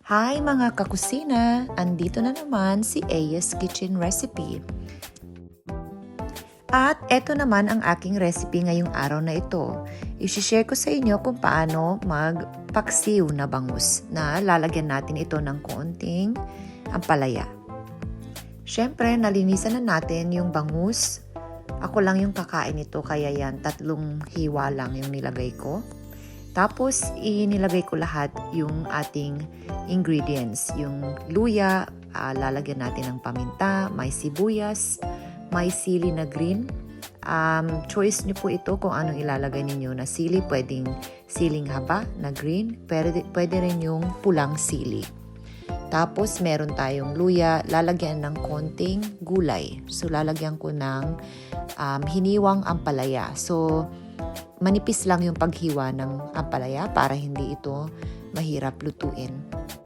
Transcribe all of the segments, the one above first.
Hi mga kakusina! Andito na naman si Aya's Kitchen Recipe. At eto naman ang aking recipe ngayong araw na ito. I-share ko sa inyo kung paano magpaksiw na bangus na lalagyan natin ito ng konting ampalaya. Siyempre, nalinisan na natin yung bangus. Ako lang yung kakain ito kaya yan, 3 hiwa lang yung nilagay ko. Tapos, inilagay ko lahat yung ating ingredients. Yung luya, lalagyan natin ng paminta, may sibuyas, may sili na green. Choice nyo po ito kung anong ilalagay ninyo na sili. Pwedeng siling haba na green, pwede rin yung pulang sili. Tapos, meron tayong luya, lalagyan ng konting gulay. So, lalagyan ko ng hiniwang ampalaya. So, manipis lang yung paghiwa ng ampalaya para hindi ito mahirap lutuin.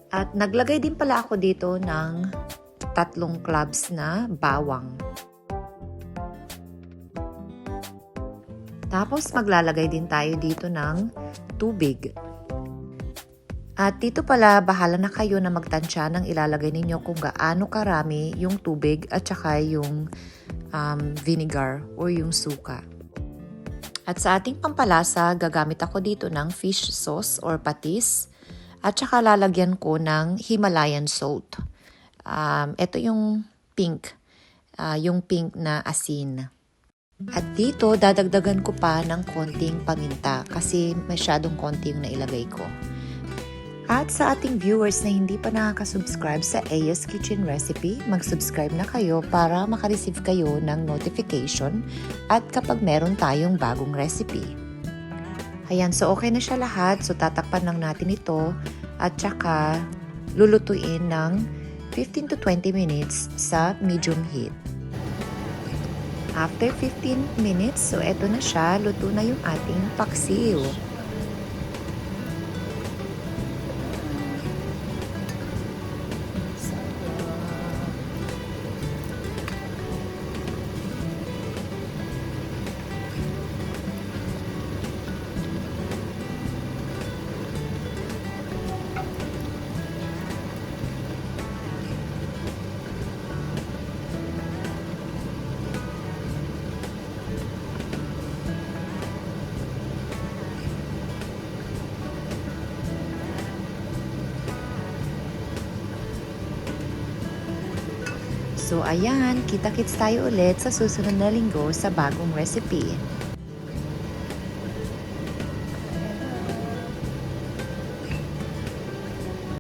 At naglagay din pala ako dito ng 3 cloves na bawang. Tapos maglalagay din tayo dito ng tubig. At dito pala bahala na kayo na magtansya ng ilalagay ninyo kung gaano karami yung tubig at saka yung vinegar o yung suka. At sa ating pampalasa, gagamit ako dito ng fish sauce or patis. At saka lalagyan ko ng Himalayan salt. Ito yung pink. Yung pink na asin. At dito, dadagdagan ko pa ng konting paminta kasi masyadong konti yung nailagay ko. At sa ating viewers na hindi pa nakaka-subscribe sa Aya's Kitchen Recipe, mag-subscribe na kayo para makareceive kayo ng notification at kapag meron tayong bagong recipe. Ayan, so okay na siya lahat. So tatakpan lang natin ito at saka lulutuin ng 15 to 20 minutes sa medium heat. After 15 minutes, so eto na siya, luto na yung ating paksiw. So ayan, kita-kits tayo ulit sa susunod na linggo sa bagong recipe.